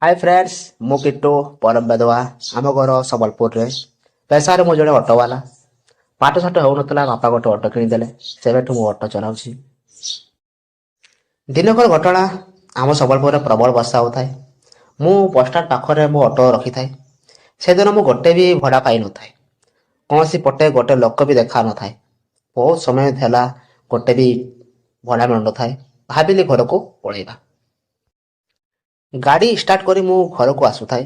Hi friends मु किट्टू परम बेदवा आम घर संबलपुर रे पेशारे मु जड़े ऑटोवाला पाठ साठ होता बापा गोटे ऑटो किणीदे से मु ऑटो चलाऊँ दिनकर घटना आम संबलपुर में प्रबल वर्षा होता है मु बसस्टाण्ड पाखरे मो ऑटो रखी थाए से दिन मु गोटे भी भड़ा पाई न थाए कौन सी पटे गोटे लोक भी देखा न थाए बहुत समय है गोटे भी भड़ा मिल न थाए भाविली घर को पलैबा गाड़ी स्टार्ट करी मु घर को आसुथाए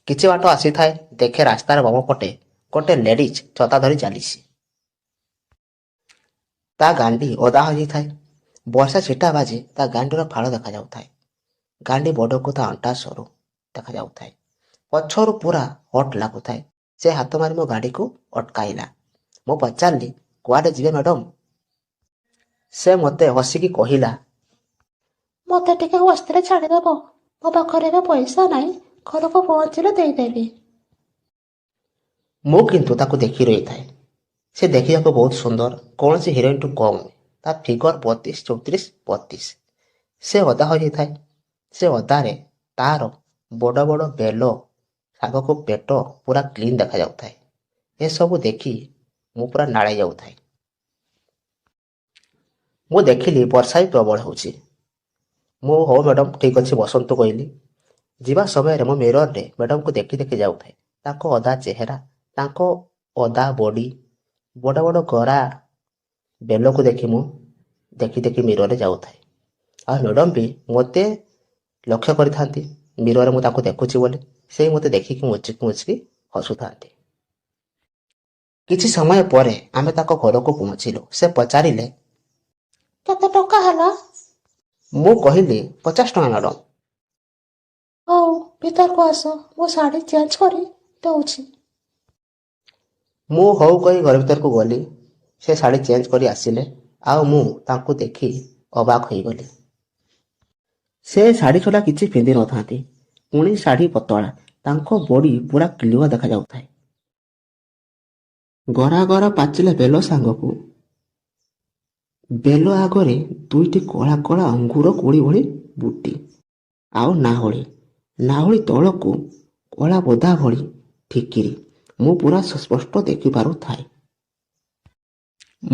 किछि बाट आसी थाए देखे रास्तार बम पटे गोटे लेडीज छता धरी चलीसी ता गांडी ओदा हो जाए वर्षा छिटा बाजे ता गांडीर फाड़ देखा जाउथाए गांडी बड़ को ता अंटा सरू देखा जाउथाए पछरु पूरा हट लागुथाए से हाथ मारी मो गाड़ी को अटकाइला मु पचारली कुआडे जीवे मैडम से मते हसिकी कहिला मते टिके वस्त्र छाड़ीदेव मो पाखरे ଏବେ ପଇସା ନାହିଁ ଘରକୁ ପହଞ୍ଚିଲେ ଦେଇଦେବି। मु किंतु ताको देखी रही थाए से देखिया को बहुत सुंदर कौन सी हिरोइन टू कम ता फिगर 32 34 32 से अदा हो जाए से अदारे तार बड़ बड़ बेल साग को पेट पूरा क्लीन देखा जाउथाए ए सब देखी मु पूरा नाड़ाई जाउथाए मु देखिली वर्षा भी प्रबल होची मु हो मैडम ठीक अच्छे बसंतु कहली जीवा समय मो मिरर रे मैडम को देखी देखी जाउथाए ताको अदा चेहरा ताको अदा बॉडी बड़ बड़ गरा बेल को देखी मु देखी देखी मिरर रे जाउथाए आ मैडम भी मते लक्ष्य करिथांती मिरर मु ताको देखुची बोले से मते देखिकी मुचकी मुचकी हसुथांती किछि समय परे आमे ताको घर को पहुंचिलु से पचारिले କେତେ ଟଙ୍କା ହେଲା? मु କହିଲି 50 ଟଙ୍କା मैडम ହଉ ଭିତରକୁ ଆସ ମୁଁ ଶାଢ଼ୀ ଚେଞ୍ଜ କରି ଦେଉଛି। मु हऊ कही घर भीतर को गली से शाढ़ी चेंज करी आसिले आउ मु तांको देखी अबाक होई गली से शाढ़ी छोड़ा किछि पिंधि न थांती पुणी शाढ़ी पतळा तांको बॉडी पूरा क्लियर देखा जाउथाए गरा गरा पाचिले बेलो सांगकू बेलो आगरे दुईटी कला कला अंगूर कोड़ी भली बुटी आउ नाहुली तलकू कला बोधा भली ठिकिरी मु पूरा स्पष्ट देखि पारु थाए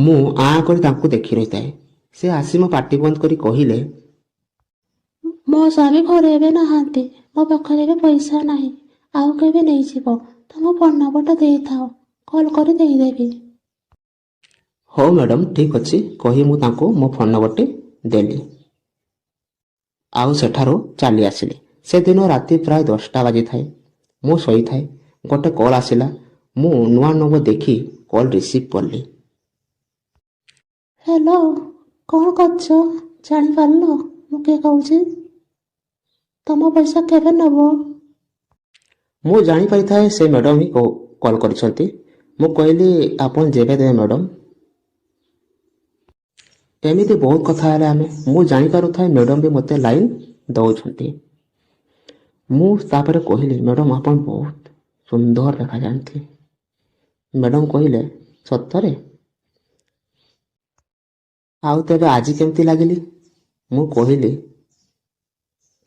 मु आ करी तांको देखि रही थाए से आसी मो पाटी बंद करी कहिले ମୋ ସ୍ୱାମୀ ଘରେ ଏବେ ନାହାନ୍ତି ମୋ ପାଖରେ ଏବେ ପଇସା ନାହିଁ ଆଉ କେବେ ନେଇଯିବ ତମ ଫୋନ୍ ନମ୍ବରଟା ଦେଇଥାଅ କଲ୍ କରି ଦେଇଦେବି। हो मैडम ठीक अच्छे कही मु तांको मो फोन नंबरटी देली आउ सेठारो चली आसिले से दिन राति प्राय 10टा बाजी थाए मु शोई थाए गोटे कॉल आसिला मु नुआ नंबर देखी कॉल रिसीव करली ହ୍ୟାଲୋ କ'ଣ କରୁଛ ଜାଣିପାରିଲ ମୁଁ କିଏ କହୁଛି? ତମ ପଇସା କେବେ ନେବ? मु जानी पारि थाए से मैडम ही कॉल करिसंती मु कहली आपन जेबे दे मैडम एमिति बहुत कथा है आमे मु जानी पारु थाए मैडम भी मते लाइन दउछंती मु तापरे कहली मैडम आपन बहुत सुंदर देखा जानती मैडम कहले सत्तरे आउ तेबे आज केमती लागिली मु कहली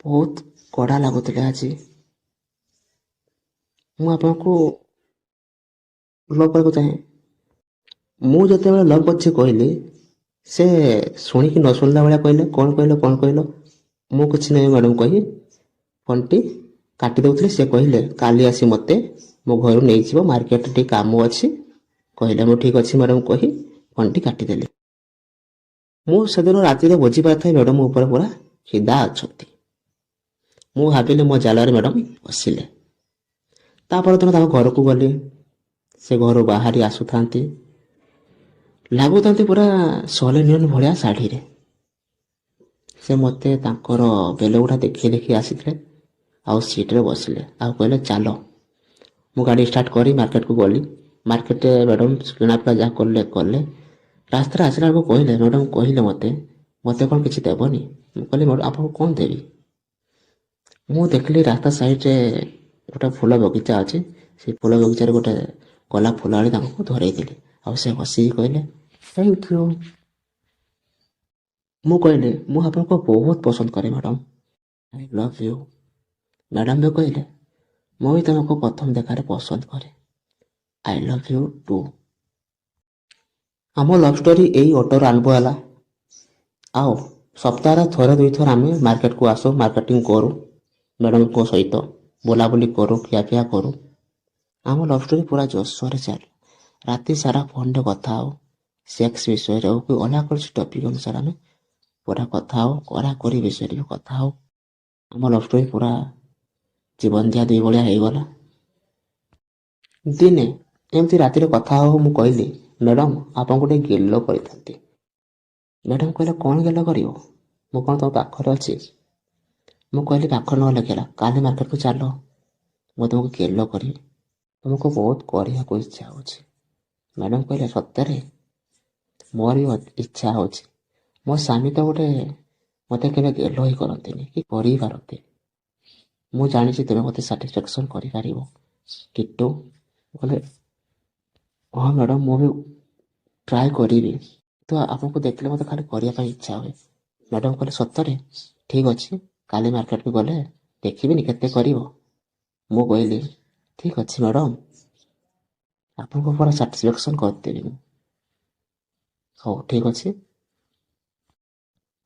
बहुत कड़ा लागुतले आज मु आपको लव करको चाहे मु जते लव करछे कहली से शुणिकी न शुणला भाया कहले कौन कहल मु कुछ नहीं मैडम कही फोनटी काटी दउथले से कहले काली आसी मते मो घर नहीं जीव मार्केट टी काम अच्छी कहले मु ठीक अच्छी मैडम कही फोनटी काटी देली मु सेदिन राति बुझी पारे मैडम ऊपर पूरा फिदा अच्छी मु भाविली मो जालरे मैडम बसिले तापर दिन घर को गली से घर बाहरी आसुथांती लागुथांती पूरा सोलेनियन भलिया शाढ़ी रे से मते तांकर बेल गुड़ा देखी देखी आसीथे आउ सीट रे बसिले आउ कहले चलो मु गाड़ी स्टार्ट करी मार्केट को गली मार्केट मैडम किना पिला जा करले रास्ता आसला को कहले मैडम कहले मते मते कौन किछि देबनी मु कहले मैडम आपको कौन देबी मु देखली रास्ता साइड रे गोटे फूल बगीचा अच्छे से फूल बगीचा गोटे कला फूल आनी तांको धरई देली आउ से हसी कहले थैंक यू मु कहले मु आपको बहुत पसंद करे madam I love you madam ବି କହିଲେ ମୁଁ ବି ତୁମକୁ ପ୍ରଥମ ଦେଖାରେ ପସନ୍ଦ କରେ। I love you too. ଆମ ଲଭ୍ ଷ୍ଟୋରି ଏଇ ଅଟୋରୁ ଆରମ୍ଭ ହେଲା। ଆଉ ସପ୍ତାହରେ ଥରେ ଦୁଇଥର ଆମେ ମାର୍କେଟକୁ ଆସୁ, ମାର୍କେଟିଂ କରୁ, ମ୍ୟାଡ଼ାମ୍ଙ୍କ ସହିତ ବୁଲାବୁଲି କରୁ, ଖିଆପିଆ କରୁ। ଆମ ଲଭ୍ ଷ୍ଟୋରି ପୁରା ଜୋରସୋରରେ ଚାଲେ। ରାତି ସାରା ଫୋନ୍ରେ କଥା ହଉ, ସେକ୍ସ ବିଷୟରେ ହଉ କି ଅଲଗା କୌଣସି ଟପିକ୍ ଅନୁସାରେ ଆମେ ପୁରା କଥା ହଉ, କରାକରି ବିଷୟରେ ବି କଥା ହଉ। ଆମ ଲଭ୍ ଷ୍ଟୋରି ପୁରା ଜୀବନ ଦିଆ ଦୁଇ ଭଳିଆ ହେଇଗଲା। ଦିନେ ଏମିତି ରାତିରେ କଥା ହଉ ମୁଁ କହିଲି ମ୍ୟାଡ଼ାମ୍ ଆପଣଙ୍କୁ ଟିକେ ଗେଲ କରିଥାନ୍ତି। ମ୍ୟାଡ଼ାମ୍ କହିଲେ କ'ଣ ଗେଲ କରିବ? ମୁଁ କ'ଣ ତମ ପାଖରେ ଅଛି? ମୁଁ କହିଲି ପାଖରେ ନହେଲେ ଗେଲ, କାଲି ମାର୍କେଟକୁ ଚାଲ, ମୁଁ ତୁମକୁ ଗେଲ କରିବି, ତୁମକୁ ବହୁତ କରିବାକୁ ଇଚ୍ଛା ହେଉଛି। ମ୍ୟାଡ଼ାମ୍ କହିଲେ ସତରେ? ମୋର ବି ଇଚ୍ଛା ହେଉଛି। ମୋ ସ୍ୱାମୀ ତ ମୋତେ କେବେ ଗେଲ ହିଁ କରନ୍ତିନି କି କରିପାରନ୍ତିନି। ମୁଁ ଜାଣିଛି ତୁମେ ମୋତେ ସାଟିସ୍ଫ୍ୟାକ୍ସନ୍ କରିପାରିବ କିଟୁ। କହିଲେ ହଁ ମ୍ୟାଡ଼ାମ୍ ମୁଁ ବି ଟ୍ରାଏ କରିବି, ତ ଆପଣଙ୍କୁ ଦେଖିଲେ ମୋତେ ଖାଲି କରିବା ପାଇଁ ଇଚ୍ଛା ହୁଏ। ମ୍ୟାଡ଼ାମ୍ କହିଲେ ସତରେ? ଠିକ୍ ଅଛି, କାଲି ମାର୍କେଟକୁ ଗଲେ ଦେଖିବିନି କେତେ କରିବ। ମୁଁ କହିଲି ଠିକ୍ ଅଛି ମ୍ୟାଡ଼ାମ୍, ଆପଣଙ୍କୁ ପୁରା ସାଟିସ୍ଫ୍ୟାକ୍ସନ୍ କରିଦେବି ମୁଁ। ହଉ ଠିକ୍ ଅଛି।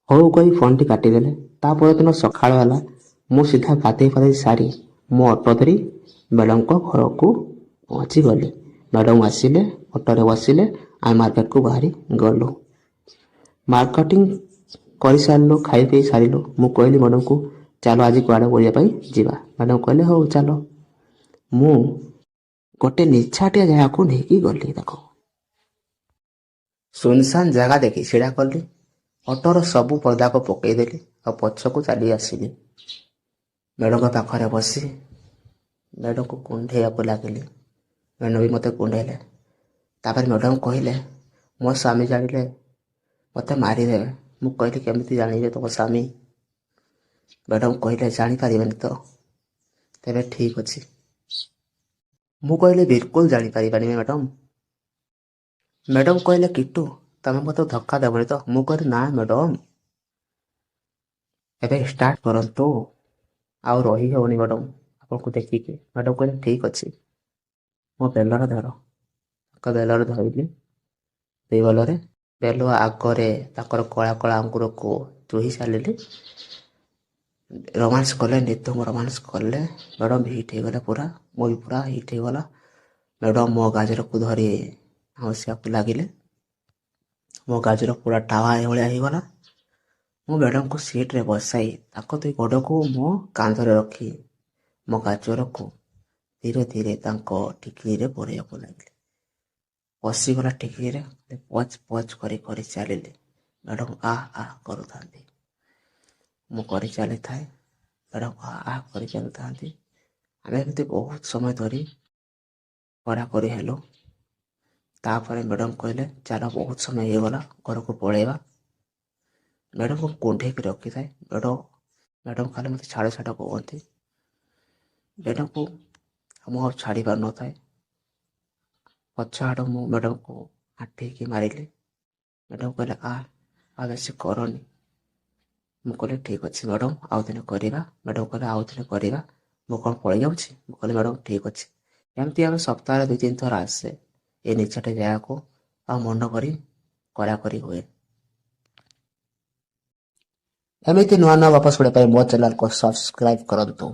ହଉ କହି ଫୋନ୍ଟି କାଟିଦେଲେ। ତା ପରଦିନ ସକାଳ ହେଲା। ମୁଁ ସିଧା ଗାଧୋଇ ସାରି ମୋ ଅଟୋ ଧରି ମ୍ୟାଡ଼ାମ୍ଙ୍କ ଘରକୁ ପହଞ୍ଚିଗଲି। ମ୍ୟାଡ଼ାମ୍ ଆସିଲେ, ଅଟୋରେ ବସିଲେ, ଆମେ ମାର୍କେଟକୁ ବାହାରି ଗଲୁ। ମାର୍କେଟିଂ କରିସାରିଲୁ, ଖାଇ ପିଇ ସାରିଲୁ। ମୁଁ କହିଲି ମ୍ୟାଡ଼ାମ୍କୁ ଚାଲ ଆଜି କୁଆଡ଼େ ବୁଲିବା ପାଇଁ ଯିବା। ମ୍ୟାଡ଼ାମ୍ କହିଲେ ହଉ ଚାଲ। ମୁଁ ଗୋଟେ ନିଛାଟିଆ ଜାଗାକୁ ନେଇକି ଗଲି। ତାକୁ ସୁନସାନ୍ ଜାଗା ଦେଖି ଛିଡ଼ା କଲି। ଅଟୋର ସବୁ ପର୍ଦାକୁ ପକେଇଦେଲି ଆଉ ପଛକୁ ଚାଲି ଆସିଲି। ମ୍ୟାଡ଼ାମ୍ଙ୍କ ପାଖରେ ବସି ମ୍ୟାଡ଼ାମ୍କୁ କୁଣ୍ଢେଇବାକୁ ଲାଗିଲି। ମ୍ୟାଡ଼ାମ୍ ବି ମୋତେ କୁଣ୍ଢେଇଲେ। ତାପରେ ମ୍ୟାଡ଼ାମ୍ କହିଲେ ମୋ ସ୍ୱାମୀ ଜାଣିଲେ ମୋତେ ମାରିଦେବେ। ମୁଁ କହିଲି କେମିତି ଜାଣିବେ ତମ ସ୍ୱାମୀ? ମ୍ୟାଡ଼ାମ୍ କହିଲେ ଜାଣିପାରିବେନି ତ? ତେବେ ଠିକ୍ ଅଛି। ମୁଁ କହିଲି ବିଲକୁଲ ଜାଣିପାରିବାନି ମ୍ୟାଡ଼ାମ୍। ମ୍ୟାଡ଼ାମ୍ କହିଲେ କିଟୁ ତମେ ମୋତେ ଧୋକା ଦେବନି ତ? ମୁଁ କହିଲି ନା ମ୍ୟାଡ଼ାମ୍, ଏବେ ଷ୍ଟାର୍ଟ କରନ୍ତୁ, ଆଉ ରହି ହେବନି ମ୍ୟାଡ଼ାମ୍ ଆପଣଙ୍କୁ ଦେଖିକି। ମ୍ୟାଡ଼ାମ୍ କହିଲେ ଠିକ୍ ଅଛି, ମୋ ବେଲର ଧର। ତାଙ୍କ ବେଲର ଧରିଲି। ଦୁଇ ବେଲରେ ବେଲ ଆଗରେ ତାଙ୍କର କଳା କଳା ଅଙ୍ଗୁରକୁ ଚୁହି ଚାଲିଲି। ରୋମାନ୍ସ କଲେ, ନିତୁଙ୍କ ରୋମାନ୍ସ କଲେ। ମ୍ୟାଡ଼ାମ୍ ହିଟ୍ ହେଇଗଲେ ପୁରା, ମୁଁ ବି ପୁରା ହିଟ୍ ହେଇଗଲା। ମ୍ୟାଡ଼ାମ୍ ମୋ ଗାଜରକୁ ଧରି ହସିବାକୁ ଲାଗିଲେ। ମୋ ଗାଜର ପୁରା ଟାୱା ଭଳିଆ ହେଇଗଲା। ମୁଁ ମ୍ୟାଡ଼ାମ୍କୁ ସିଟ୍ରେ ବସାଇ ତାଙ୍କ ଦୁଇ ଗୋଡ଼କୁ ମୋ କାନ୍ଧରେ ରଖି ମୋ ଗାଜରକୁ ଧୀରେ ଧୀରେ ତାଙ୍କ ଟିକିଲିରେ ପୁରେଇବାକୁ ଲାଗିଲି। ପଶିଗଲା ଟିକିଲିରେ। ପଚ୍ ପଚ୍ କରି କରି ଚାଲିଲି। ମ୍ୟାଡ଼ାମ୍ ଆଃ ଆଃ କରୁଥାନ୍ତି। ମୁଁ କରି ଚାଲିଥାଏ। ମ୍ୟାଡ଼ାମ୍ ଆଃ ଆଃ କରି ଚାଲୁଥାନ୍ତି। ଆମେ ଏମିତି ବହୁତ ସମୟ ଧରି କରାକରି ହେଲୁ। ତାପରେ ମ୍ୟାଡ଼ାମ୍ କହିଲେ ଚାଲ ବହୁତ ସମୟ ହେଇଗଲା, ଘରକୁ ପଳେଇବା। ମ୍ୟାଡ଼ାମ୍କୁ କୁଣ୍ଢେଇକି ରଖିଥାଏ। ମ୍ୟାଡ଼ାମ୍ ଖାଲି ମୋତେ ଛାଡ଼ ଛାଡ଼ କୁହନ୍ତି। ମ୍ୟାଡ଼ାମ୍କୁ ମୁଁ ଆଉ ଛାଡ଼ି ପାରୁନଥାଏ। ପଛ ଆଡ଼ ମୁଁ ମ୍ୟାଡ଼ାମ୍କୁ ଆଣ୍ଠେଇକି ମାରିଲି। ମ୍ୟାଡ଼ାମ୍ କହିଲେ ଆଉ ବେଶୀ କରନି। ମୁଁ କହିଲି ଠିକ୍ ଅଛି ମ୍ୟାଡ଼ାମ୍, ଆଉ ଦିନ କରିବା। ମ୍ୟାଡ଼ାମ୍ କହିଲେ ଆଉ ଦିନ କରିବା, ମୁଁ କ'ଣ ପଳେଇ ଯାଉଛି? ମୁଁ କହିଲି ମ୍ୟାଡ଼ାମ୍ ଠିକ୍ ଅଛି। ଏମିତି ଆମେ ସପ୍ତାହରେ 2-3 ଥର ଆସେ ଏ ନିଛାଟିଆ ଜାଗାକୁ, ଆଉ ମନ କରି କରାକରି ହୁଏ। ଏମିତି ନୂଆ ନୂଆ ଗପ ଶୁଣିବା ପାଇଁ ମୋ ଚ୍ୟାନେଲକୁ ସବସ୍କ୍ରାଇବ୍ କରନ୍ତୁ।